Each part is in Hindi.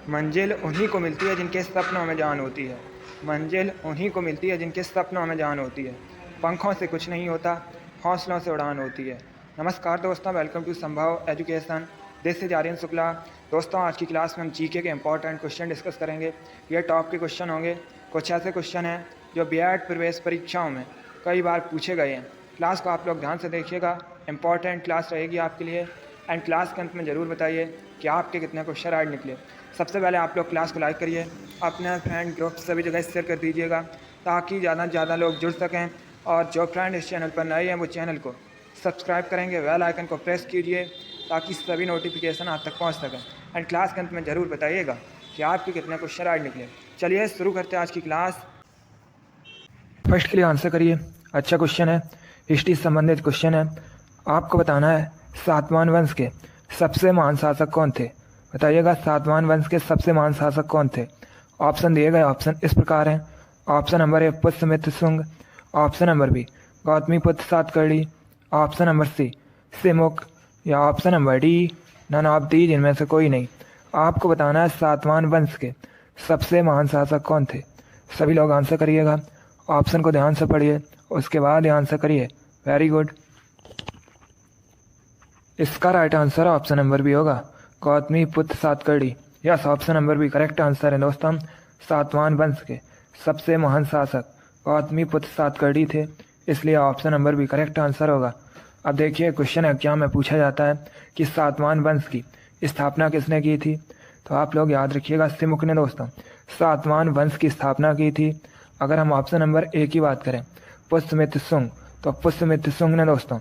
मंजिल उन्हीं को मिलती है जिनके सपनों में जान होती है। मंजिल उन्हीं को मिलती है जिनके सपनों में जान होती है। पंखों से कुछ नहीं होता, हौसलों से उड़ान होती है। नमस्कार दोस्तों, welcome to Sambhav education. This is Aryan Shukla. दोस्तों, आज की क्लास में हम जीके के इंपॉर्टेंट क्वेश्चन डिस्कस करेंगे। ये टॉप के क्वेश्चन होंगे। कुछ ऐसे क्वेश्चन हैं जो बीएड प्रवेश परीक्षाओं में कई बार पूछे गए हैं। क्लास को आप लोग ध्यान से देखिएगा, इंपॉर्टेंट क्लास रहेगी आपके लिए। एंड क्लास के अंत में ज़रूर बताइए कि आपके कितने क्वेश्चन आज निकले। सबसे पहले आप लोग क्लास को लाइक करिए, अपने फ्रेंड ग्रुप सभी जगह शेयर कर दीजिएगा ताकि ज़्यादा से ज़्यादा लोग जुड़ सकें। और जो फ्रेंड इस चैनल पर नए हैं वो चैनल को सब्सक्राइब करेंगे, बेल आइकन को प्रेस कीजिए ताकि सभी नोटिफिकेशन आप तक पहुंच सकें। एंड क्लास के अंत में ज़रूर बताइएगा कि आपके कितने क्वेश्चन आज निकले। चलिए शुरू करते हैं आज की क्लास। फर्स्ट के लिए आंसर करिए। अच्छा क्वेश्चन है, हिस्ट्री से संबंधित क्वेश्चन है। आपको बताना है सातवाहन वंश के सबसे महान शासक कौन थे। बताइएगा सातवाहन वंश के सबसे महान शासक कौन थे। ऑप्शन दिए गए ऑप्शन इस प्रकार हैं। Option number A Pushyamitra Shunga, option number B Gautamiputra Satakarni, option number C Simuka, या option number D none of these, इनमें से कोई नहीं। आपको बताना है सातवाहन वंश के सबसे महान शासक कौन थे। सभी लोग आंसर करिएगा, ऑप्शन को ध्यान से पढ़िए, उसके बाद ही आंसर करिए। Very good. इसका right answer option number B होगा, Gautamiputra Satakarni. Yes, option number B correct answer है दोस्तों। सातवाहन वंश के सबसे महान शासक गौतमीपुत्र सातकर्णी थे, इसलिए option number B correct answer होगा। अब देखिए क्वेश्चन एग्जाम में पूछा जाता है कि सातवाहन वंश की स्थापना किसने की थी। तो आप लोग याद रखिएगा सिमुक ने दोस्तों सातवाहन वंश की स्थापना की थी। अगर हम ऑप्शन नंबर ए की बात करें पुष्यमित्र शुंग, तो पुष्यमित्र शुंग ने दोस्तों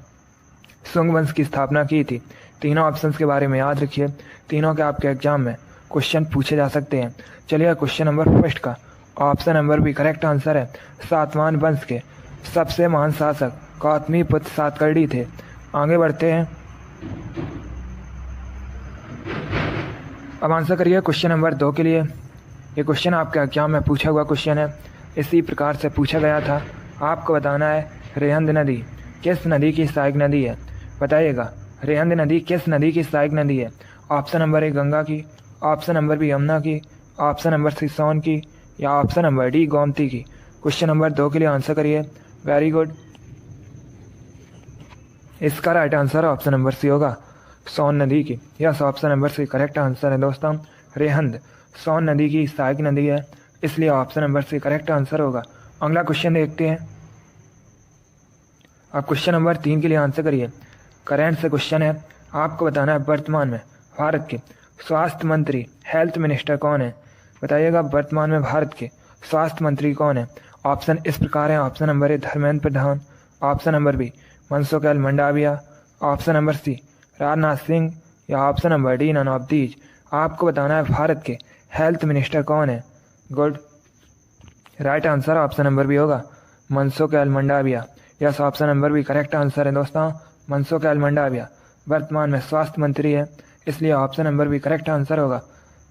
शुंग वंश की स्थापना की थी। तीनों ऑप्शंस के बारे में याद रखिए, तीनों के आपके एग्जाम में क्वेश्चन पूछे जा सकते हैं। चलिए क्वेश्चन नंबर फर्स्ट का option number B correct answer है। सातवाहन वंश के सबसे महान शासक गौतमीपुत्र सातकर्णी थे। आगे बढ़ते हैं। अब आंसर करिए क्वेश्चन नंबर 2 के लिए। ये क्वेश्चन आपके एग्जाम में पूछा हुआ क्वेश्चन है, इसी प्रकार से पूछा गया था। आपको बताना है रेहंद नदी किस नदी की सहायक नदी है। बताइएगा रेहंद नदी किस नदी की सहायक नदी है। ऑप्शन नंबर ए गंगा की, ऑप्शन नंबर बी यमुना की, ऑप्शन नंबर सी सोन की, या ऑप्शन नंबर डी गोमती की। क्वेश्चन नंबर 2 के लिए आंसर करिए। Very good. इसका right answer option number C होगा, सोन नदी की। Yes, option number C correct answer है दोस्तों। रेहंद सोन नदी की सहायक नदी है, इसलिए option number C correct answer होगा। अगला क्वेश्चन देखते हैं। अब क्वेश्चन नंबर 3 के लिए आंसर करिए। करेंट से क्वेश्चन है। आपको बताना है वर्तमान में भारत के स्वास्थ्य मंत्री हेल्थ मिनिस्टर कौन है। बताइएगा वर्तमान में भारत के स्वास्थ्य मंत्री कौन है। ऑप्शन इस प्रकार है। Option number A Dharmendra Pradhan, option number B Mansukh Mandaviya, option number C Rajnath Singh, या option number D none of these. आपको बताना है भारत के हेल्थ मिनिस्टर कौन है। Good. Right answer option number B होगा, Mansukh Mandaviya. Yes, option number B correct answer है दोस्तों। मनसुख मंडाविया वर्तमान में स्वास्थ्य मंत्री है, इसलिए option number B correct answer होगा।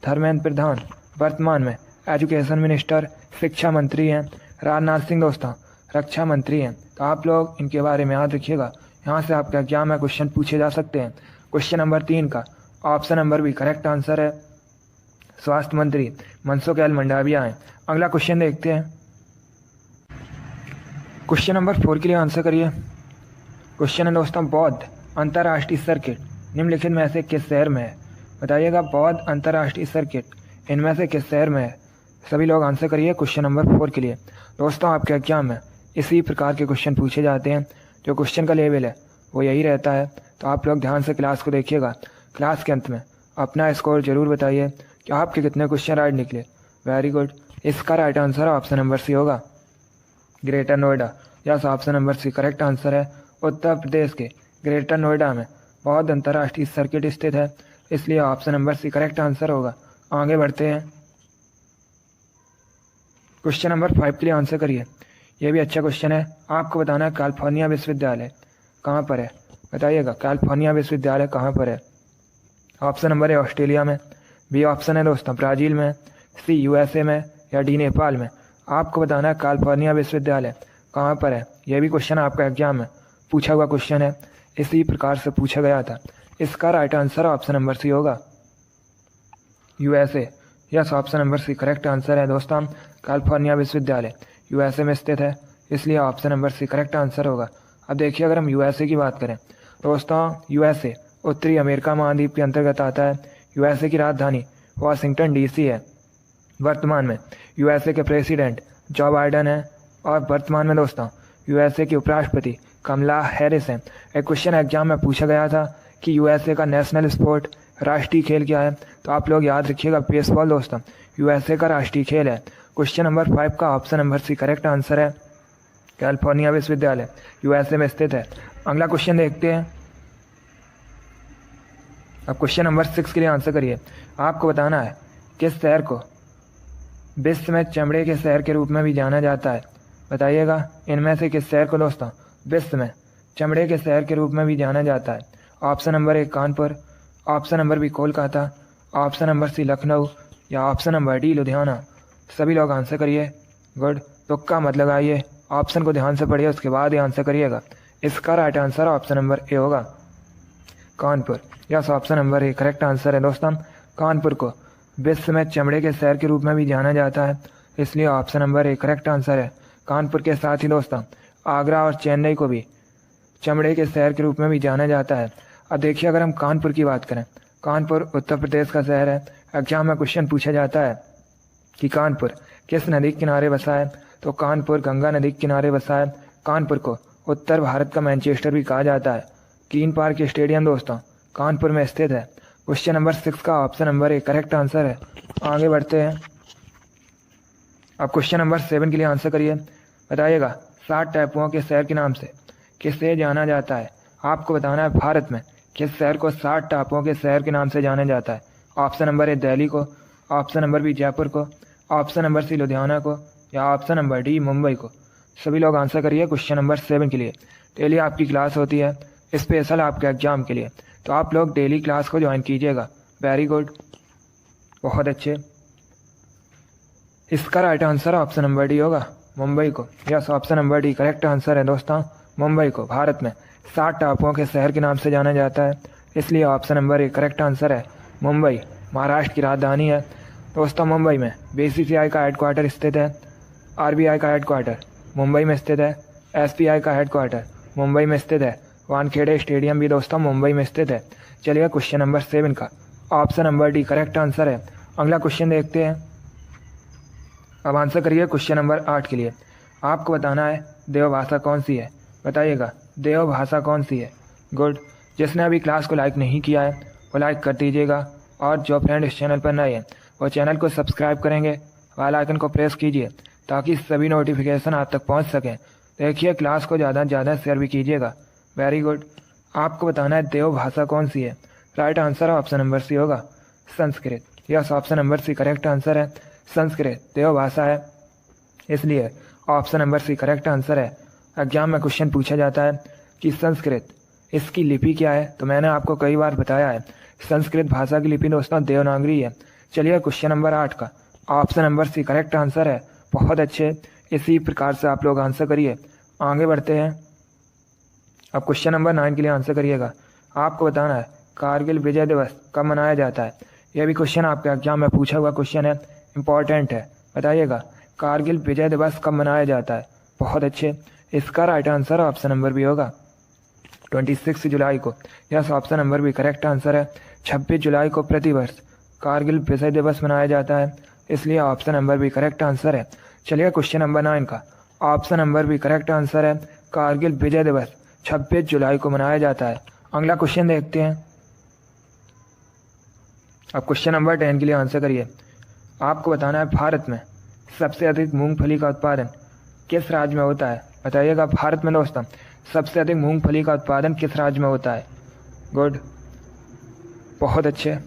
धर्मेंद्र प्रधान वर्तमान में एजुकेशन मिनिस्टर शिक्षा मंत्री हैं। राजनाथ सिंह दोस्तों रक्षा मंत्री हैं। तो आप लोग इनके बारे में याद रखिएगा, यहाँ से आपके एग्जाम में क्वेश्चन पूछे जा सकते हैं। क्वेश्चन नंबर 3 का option number B correct answer है, स्वास्थ्य मंत्री मनसुख मंडाविया हैं। अगला क्वेश्चन देखते हैं। क्वेश्चन नंबर 4 के लिए आंसर करिए। क्वेश्चन है दोस्तों बौद्ध अंतर्राष्ट्रीय सर्किट निम्नलिखित में से किस शहर में है। बताइएगा बौद्ध अंतर्राष्ट्रीय सर्किट इनमें से किस शहर में है। सभी लोग आंसर करिए क्वेश्चन नंबर 4 के लिए। दोस्तों आपके एग्जाम में इसी प्रकार के क्वेश्चन पूछे जाते हैं। जो क्वेश्चन का लेवल है वो यही रहता है, तो आप लोग ध्यान से क्लास को देखिएगा। क्लास के अंत में अपना स्कोर जरूर बताइए कि आपके कितने क्वेश्चन राइट निकले। Very good. इसका right answer option number C होगा, greater Noida. Yes, option number C correct answer है। उत्तर प्रदेश के ग्रेटर नोएडा में बौद्ध अंतर्राष्ट्रीय सर्किट स्थित है, इसलिए option number C correct answer होगा। आगे बढ़ते हैं। क्वेश्चन नंबर 5 के लिए आंसर करिए। यह भी अच्छा क्वेश्चन है। आपको बताना है कैलिफोर्निया विश्वविद्यालय कहाँ पर है। बताइएगा कैलिफोर्निया विश्वविद्यालय कहाँ पर है। ऑप्शन नंबर ए ऑस्ट्रेलिया में, बी ऑप्शन है दोस्तों ब्राज़ील में, सी यूएसए में, या डी नेपाल में। आपको बताना है कैलिफोर्निया विश्वविद्यालय कहाँ पर है। यह भी क्वेश्चन आपका एग्जाम में पूछा हुआ क्वेश्चन है, इसी प्रकार से पूछा गया था। इसका right answer option number C होगा, USA. Yes, option number C correct answer है दोस्तों। कैलिफोर्निया विश्वविद्यालय यूएसए में स्थित है, इसलिए option number C correct answer होगा। अब देखिए, अगर हम यूएसए की बात करें दोस्तों, यूएसए उत्तरी अमेरिका महाद्वीप के अंतर्गत आता है। यूएसए की राजधानी वाशिंगटन डीसी है। वर्तमान में यूएसए के प्रेसिडेंट जो बाइडन है और वर्तमान में दोस्तों यूएसए के उपराष्ट्रपति कमला हैरिस हैं। एक क्वेश्चन एग्जाम में पूछा गया था कि यूएसए का नेशनल स्पोर्ट राष्ट्रीय खेल क्या है, तो आप लोग याद रखिएगा बेसबॉल दोस्तों यूएसए का राष्ट्रीय खेल है। क्वेश्चन नंबर 5 का option number C correct answer है। कैलिफोर्निया विश्वविद्यालय यूएसए में स्थित है। अगला क्वेश्चन देखते हैं। अब क्वेश्चन नंबर 6 के लिए आंसर करिए। आपको बताना है किस शहर को विश्व में चमड़े के शहर के रूप में भी जाना जाता है, बताइएगा। इनमें से किस शहर को दोस्तों विश्व में चमड़े के शहर के रूप में भी जाना जाता है। Option number 1 Kanpur, option number B Kolkata, option number C Lucknow या ऑप्शन नंबर डी लुधियाना। सभी लोग आंसर करिए। गुड, तुक्का मत लगाइए, ऑप्शन को ध्यान से पढ़िए, उसके बाद ही आंसर करिएगा। इसका right answer option number A होगा, Kanpur. Yes, option number A correct answer है दोस्तों। कानपुर को विश्व में चमड़े के शहर के रूप में भी जाना जाता है, इसलिए option number A correct answer है। कानपुर के साथ ही दोस्तों आगरा और चेन्नई को भी चमड़े के शहर के रूप में भी जाना जाता है। अब देखिए, अगर हम कानपुर की बात करें, कानपुर उत्तर प्रदेश का शहर है। एग्जाम में क्वेश्चन पूछा जाता है कि कानपुर किस नदी के किनारे बसा है, तो कानपुर गंगा नदी के किनारे बसा है। कानपुर को उत्तर भारत का मैनचेस्टर भी कहा जाता है। ग्रीन पार्क स्टेडियम दोस्तों कानपुर में स्थित है। क्वेश्चन नंबर 6 का option number A correct answer है। आगे बढ़ते हैं। अब क्वेश्चन नंबर 7 के लिए आंसर करिए। बताइएगा 7 टापुओं के शहर के नाम से किसे जाना जाता है। आपको बताना है भारत में किस शहर को 7 टापुओं के शहर के नाम से जाना जाता है। ऑप्शन नंबर ए दिल्ली को, ऑप्शन नंबर बी जयपुर को, ऑप्शन नंबर सी लुधियाना को या ऑप्शन नंबर डी मुंबई को। सभी लोग आंसर करिए क्वेश्चन नंबर 7 के लिए। डेली आपकी क्लास होती है स्पेशल आपके एग्जाम के लिए, तो आप लोग डेली क्लास को ज्वाइन कीजिएगा। वेरी गुड, बहुत अच्छे। इसका right answer option number D होगा, मुंबई को। Yes, option number D correct answer है दोस्तों। मुंबई को भारत में 7 टापुओं के शहर के नाम से जाना जाता है, इसलिए option number A correct answer है। मुंबई महाराष्ट्र की राजधानी है दोस्तों। मुंबई में बीसीसीआई का हेडक्वार्टर स्थित है। आरबीआई का हेडक्वार्टर मुंबई में स्थित है। एसबीआई का हेडक्वार्टर मुंबई में स्थित है। वानखेड़े स्टेडियम भी दोस्तों मुंबई में स्थित है। चलिए, क्वेश्चन नंबर 7 का option number D correct answer है। अगला क्वेश्चन देखते हैं। अब आंसर करिए क्वेश्चन नंबर 8 के लिए। आपको बताना है देवभाषा कौन सी है, बताइएगा देवभाषा कौन सी है। गुड, जिसने अभी क्लास को लाइक नहीं किया है वो लाइक कर दीजिएगा, और जो फ्रेंड इस चैनल पर नए हैं वो चैनल को सब्सक्राइब करेंगे, बेल आइकन को प्रेस कीजिए ताकि सभी नोटिफिकेशन आप तक पहुंच सकें। देखिए, क्लास को ज़्यादा से ज़्यादा शेयर भी कीजिएगा। वेरी गुड, आपको बताना है देवभाषा कौन सी है। Right answer option number C होगा, Sanskrit. Yes, option number C correct answer है। संस्कृत देवभाषा है, इसलिए option number C correct answer है। एग्जाम में क्वेश्चन पूछा जाता है कि संस्कृत इसकी लिपि क्या है, तो मैंने आपको कई बार बताया है संस्कृत भाषा की लिपि दोस्तों देवनागरी है। चलिए, क्वेश्चन नंबर 8 का option number C correct answer है। बहुत अच्छे, इसी प्रकार से आप लोग आंसर करिए। आगे बढ़ते हैं। अब क्वेश्चन नंबर 9 के लिए आंसर करिएगा। आपको बताना है कारगिल विजय दिवस कब मनाया जाता है। यह भी क्वेश्चन आपके एग्जाम में पूछा हुआ क्वेश्चन है, इंपॉर्टेंट है। बताइएगा कारगिल विजय दिवस कब मनाया जाता है। बहुत अच्छे, इसका right answer option number B होगा, 26 जुलाई को। Yes, option number B correct answer है। 26 जुलाई को प्रतिवर्ष कारगिल विजय दिवस मनाया जाता है, इसलिए option number B correct answer है। चलिए, क्वेश्चन नंबर 9 का option number B correct answer है। कारगिल विजय दिवस 26 जुलाई को मनाया जाता है। अगला क्वेश्चन देखते हैं। अब क्वेश्चन नंबर 10 के लिए आंसर करिए। आपको बताना है भारत में सबसे अधिक मूंगफली का उत्पादन किस राज्य में होता है। बताइएगा भारत में दोस्तों सबसे अधिक मूंगफली का उत्पादन किस राज्य में होता है। गुड, बहुत अच्छे,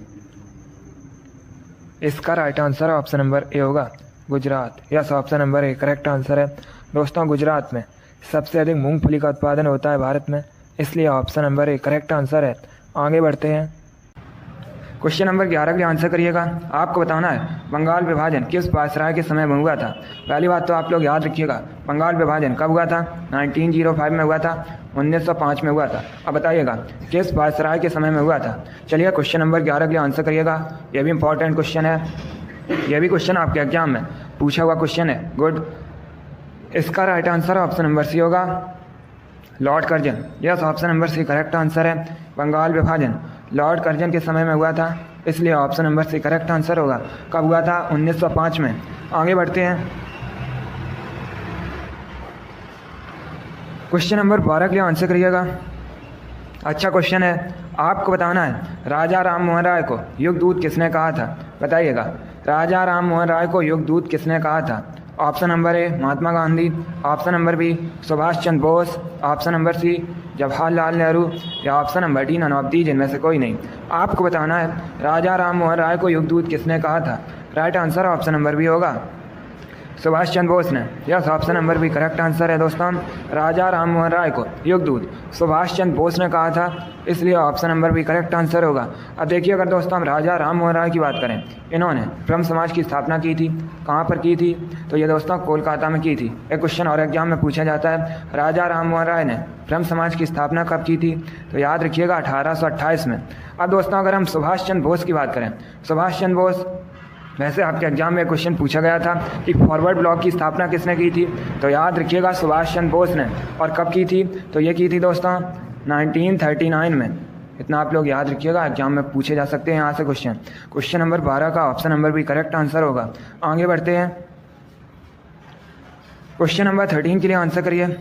इसका right answer option number A होगा, Gujarat. Yes, option number A correct answer है दोस्तों। गुजरात में सबसे अधिक मूंगफली का उत्पादन होता है भारत में, इसलिए option number A correct answer है। आगे बढ़ते हैं। क्वेश्चन नंबर 11 के लिए आंसर करिएगा। आपको बताना है बंगाल विभाजन किस वायसराय के समय में हुआ था। पहली बात तो आप लोग याद रखिएगा, बंगाल विभाजन कब हुआ था। 1905 में हुआ था, 1905 में हुआ था। अब बताइएगा किस वायसराय के समय में हुआ था। चलिए, क्वेश्चन नंबर 11 के लिए आंसर करिएगा। यह भी इंपॉर्टेंट क्वेश्चन है। यह भी क्वेश्चन आपके एग्जाम में पूछा हुआ क्वेश्चन है। गुड। इसका right answer option number C होगा, Lord Curzon. Yes, option number C correct answer है। बंगाल विभाजन लॉर्ड कर्जन के समय में हुआ था, इसलिए option number C correct answer होगा। कब हुआ था? 1905 में। आगे बढ़ते हैं। क्वेश्चन नंबर 12 के लिए आंसर करिएगा। अच्छा क्वेश्चन है, आपको बताना है राजा राम मोहन राय को युगदूत किसने कहा था? बताइएगा, राजा राम मोहन राय को युगदूत किसने कहा था? Option number A Mahatma Gandhi, option number B Subhash Chandra Bose, option number C Jawaharlal Nehru, या option number D none of these इनमें से कोई नहीं। आपको बताना है राजा राम मोहन राय को युगदूत किसने कहा था? Right answer option number B होगा, सुभाष चंद्र बोस ने। Yes, option number B correct answer है दोस्तों। राजा राम मोहन राय को युगदूत सुभाष चंद्र बोस ने कहा था, इसलिए option number B correct answer होगा। अब देखिए, अगर दोस्तों हम राजा राम मोहन राय की बात करें, इन्होंने ब्रह्म समाज की स्थापना की थी। कहाँ पर की थी? तो ये दोस्तों कोलकाता में की थी। एक क्वेश्चन और एग्जाम में पूछा जाता है, राजा राम मोहन राय ने ब्रह्म समाज की स्थापना कब की थी? तो याद रखिएगा 1828 में। अब दोस्तों अगर हम सुभाष चंद्र बोस की बात करें, सुभाष चंद्र बोस, वैसे आपके एग्जाम में क्वेश्चन पूछा गया था कि फॉरवर्ड ब्लॉक की स्थापना किसने की थी? तो याद रखिएगा सुभाष चंद्र बोस ने। और कब की थी? तो ये की थी दोस्तों 1939 में। इतना आप लोग याद रखिएगा, एग्जाम में पूछे जा सकते हैं यहाँ से क्वेश्चन। क्वेश्चन नंबर 12 का ऑप्शन नंबर भी करेक्ट आंसर होगा। आगे बढ़ते हैं। क्वेश्चन नंबर 13 के लिए आंसर करिए।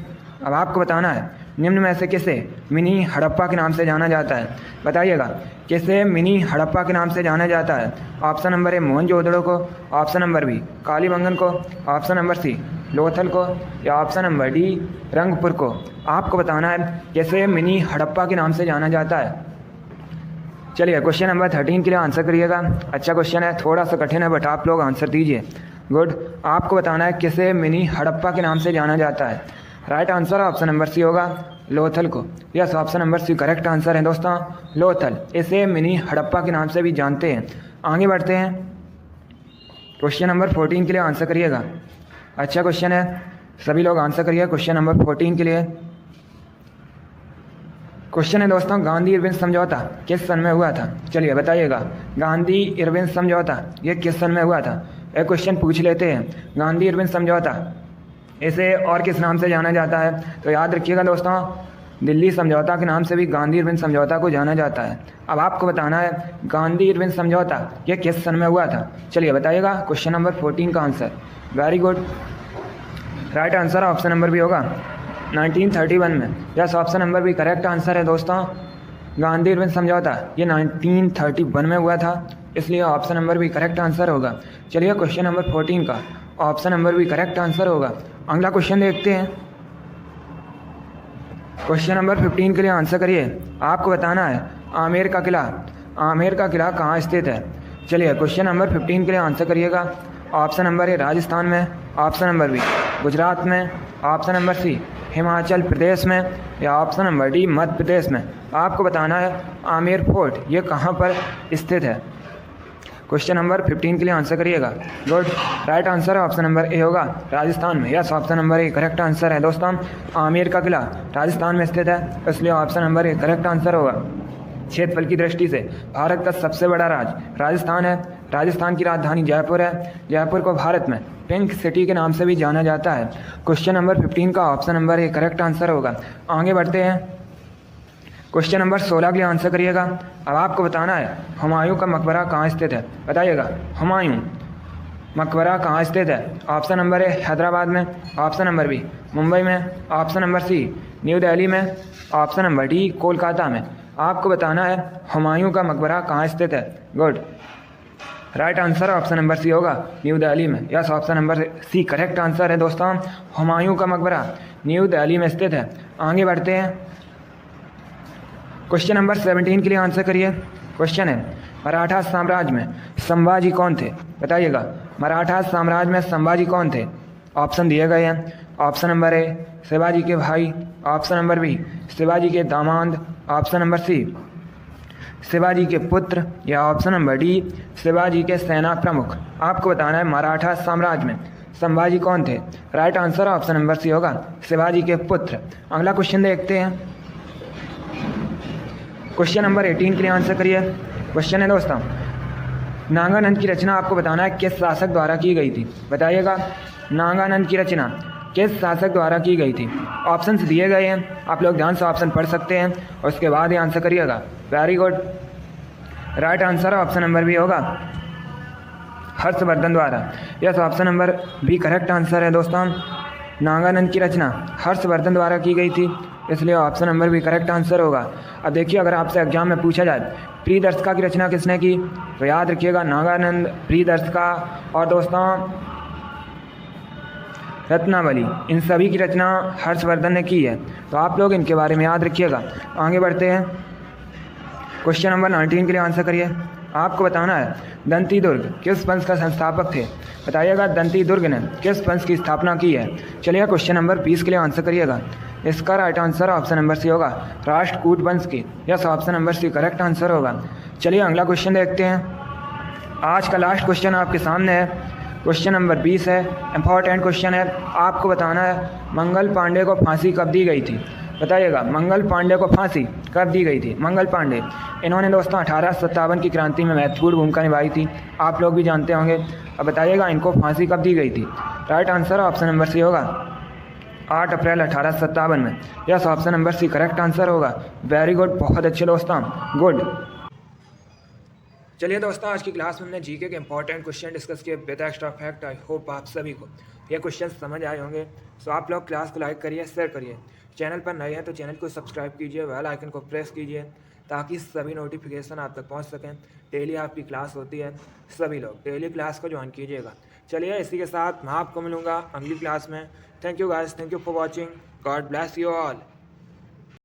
अब आपको बताना है निम्न में से किसे मिनी हड़प्पा के नाम से जाना जाता है? बताइएगा, किसे मिनी हड़प्पा के नाम से जाना जाता है? ऑप्शन नंबर ए मोहनजोदड़ो को, ऑप्शन नंबर बी कालीबंगन को, ऑप्शन नंबर सी लोथल को, या ऑप्शन नंबर डी रंगपुर को। आपको बताना है किसे मिनी हड़प्पा के नाम से जाना जाता है। चलिए क्वेश्चन नंबर 13 के लिए आंसर करिएगा। अच्छा क्वेश्चन है, थोड़ा सा कठिन है, बट आप लोग आंसर दीजिए। गुड। आपको बताना है किसे मिनी हड़प्पा के नाम से जाना जाता है? Right answer option number C होगा, लोथल को। Yes, option number C correct answer है दोस्तों, लोथल। इसे मिनी हड़प्पा के नाम से भी जानते हैं। आगे बढ़ते हैं। क्वेश्चन नंबर 14 के लिए आंसर करिएगा। अच्छा क्वेश्चन है, सभी लोग आंसर करिए क्वेश्चन नंबर 14 के लिए। क्वेश्चन है दोस्तों, गांधी इरविन समझौता किस सन में हुआ था? चलिए बताइएगा, गांधी इरविन समझौता ये किस सन में हुआ था? एक क्वेश्चन पूछ लेते हैं, गांधी इरविन समझौता इसे और किस नाम से जाना जाता है? तो याद रखिएगा दोस्तों, दिल्ली समझौता के नाम से भी गांधी इरविन समझौता को जाना जाता है। अब आपको बताना है गांधी इरविन समझौता ये किस सन में हुआ था? चलिए बताइएगा, क्वेश्चन नंबर 14 का answer. Very good. Right answer option number भी होगा 1931 में। यस, ऑप्शन नंबर भी करेक्ट आंसर है दोस्तों। गांधी इरविन समझौता ये 1931 में हुआ था, इसलिए ऑप्शन नंबर भी करेक्ट आंसर होगा। चलिए क्वेश्चन नंबर 14 का ऑप्शन नंबर भी करेक्ट आंसर होगा। अगला क्वेश्चन देखते हैं। क्वेश्चन नंबर 15 के लिए आंसर करिए। आपको बताना है आमेर का किला, आमेर का किला कहाँ स्थित है? चलिए क्वेश्चन नंबर 15 के लिए आंसर करिएगा। ऑप्शन नंबर ए राजस्थान में, ऑप्शन नंबर बी गुजरात में, ऑप्शन नंबर सी हिमाचल प्रदेश में, या option number D Madhya Pradesh में। आपको बताना है आमेर फोर्ट ये कहाँ पर स्थित है। क्वेश्चन नंबर 15 के लिए आंसर करिएगा। गुड। राइट आंसर है ऑप्शन नंबर ए होगा, राजस्थान में। Yes, option number A correct answer है दोस्तों। आमेर का किला राजस्थान में स्थित है, इसलिए option number A correct answer होगा। क्षेत्रफल की दृष्टि से भारत का सबसे बड़ा राज्य राजस्थान है। राजस्थान की राजधानी जयपुर है। जयपुर को भारत में पिंक सिटी के नाम से भी जाना जाता है। क्वेश्चन नंबर 15 का option number A correct answer होगा। आगे बढ़ते हैं। क्वेश्चन नंबर 16 के लिए आंसर करिएगा। अब आपको बताना है हुमायूं का मकबरा कहाँ स्थित है? बताइएगा, हुमायूं मकबरा कहाँ स्थित है? ऑप्शन नंबर ए हैदराबाद में, ऑप्शन नंबर बी मुंबई में, option number C New Delhi में, ऑप्शन नंबर डी कोलकाता में। आपको बताना है हुमायूं का मकबरा कहाँ स्थित है। Good. Right answer option number C होगा, न्यू दिल्ली में। Yes, option number C correct answer है दोस्तों। हुमायूं का मकबरा न्यू दिल्ली में स्थित है। आगे बढ़ते हैं। क्वेश्चन नंबर 17 के लिए आंसर करिए। क्वेश्चन है मराठा साम्राज्य में संभाजी कौन थे? बताइएगा, मराठा साम्राज्य में संभाजी कौन थे? ऑप्शन दिए गए हैं। ऑप्शन नंबर ए शिवाजी के भाई, ऑप्शन नंबर बी शिवाजी के दामाद, ऑप्शन नंबर सी शिवाजी के पुत्र, या ऑप्शन नंबर डी शिवाजी के सेना प्रमुख। आपको बताना है मराठा साम्राज्य में संभाजी कौन थे? Right answer option number C होगा, शिवाजी के पुत्र। अगला क्वेश्चन देखते हैं। क्वेश्चन नंबर 18 के लिए आंसर करिए। क्वेश्चन है दोस्तों, नागानंद की रचना आपको बताना है किस शासक द्वारा की गई थी, बताइएगा। नागानंद की रचना किस शासक द्वारा की गई थी। ऑप्शंस दिए गए हैं, आप लोग ध्यान से ऑप्शन पढ़ सकते हैं और उसके बाद ही आंसर करिएगा। Very good, right answer option number B होगा, हर्षवर्धन द्वारा। Yes, option number B correct answer है दोस्तों। नागानंद की रचना हर्षवर्धन द्वारा की गई थी, इसलिए option number B correct answer होगा। अब देखिए, अगर आपसे एग्जाम में पूछा जाए प्रियदर्शिका की रचना किसने की, तो याद रखिएगा नागानंद, प्रियदर्शिका और दोस्तों रत्नावली, इन सभी की रचना हर्षवर्धन ने की है। तो आप लोग इनके बारे में याद रखिएगा। आगे बढ़ते हैं, क्वेश्चन नंबर 19 के लिए आंसर करिए। आपको बताना है दंती दुर्ग किस वंश का संस्थापक थे, बताइएगा। दंती दुर्ग ने किस वंश की स्थापना की है। चलिए क्वेश्चन नंबर 20 के लिए आंसर करिएगा। इसका right answer option number C होगा, राष्ट्रकूट वंश की। Yes, option number C correct answer होगा। चलिए अगला क्वेश्चन देखते हैं। आज का लास्ट क्वेश्चन आपके सामने है, क्वेश्चन नंबर 20 है, इंपॉर्टेंट क्वेश्चन है। आपको बताना है मंगल पांडे को फांसी कब दी गई थी, बताइएगा। मंगल पांडे को फांसी कब दी गई थी। मंगल पांडे, इन्होंने दोस्तों 1857 की क्रांति में महत्वपूर्ण भूमिका निभाई थी, आप लोग भी जानते होंगे। अब बताइएगा इनको फांसी कब दी गई थी। Right answer option number C होगा, 8 अप्रैल 1857 में। Yes, option number C correct answer होगा। वेरी गुड, बहुत अच्छे दोस्तों, गुड। चलिए दोस्तों, आज की क्लास में हमने जीके के इंपॉर्टेंट क्वेश्चन डिस्कस किए with extra fact. I hope आप सभी को ये क्वेश्चन समझ आए होंगे। सो आप लोग क्लास को लाइक करिए, शेयर करिए। चैनल पर नए हैं तो चैनल को सब्सक्राइब कीजिए, बेल आइकन को प्रेस कीजिए ताकि सभी नोटिफिकेशन आप तक पहुंच सकें। डेली आपकी क्लास होती है, सभी लोग डेली क्लास को ज्वाइन कीजिएगा। चलिए इसी के साथ मैं आपको मिलूँगा अगली क्लास में। Thank you guys, thank you for watching, God bless you all.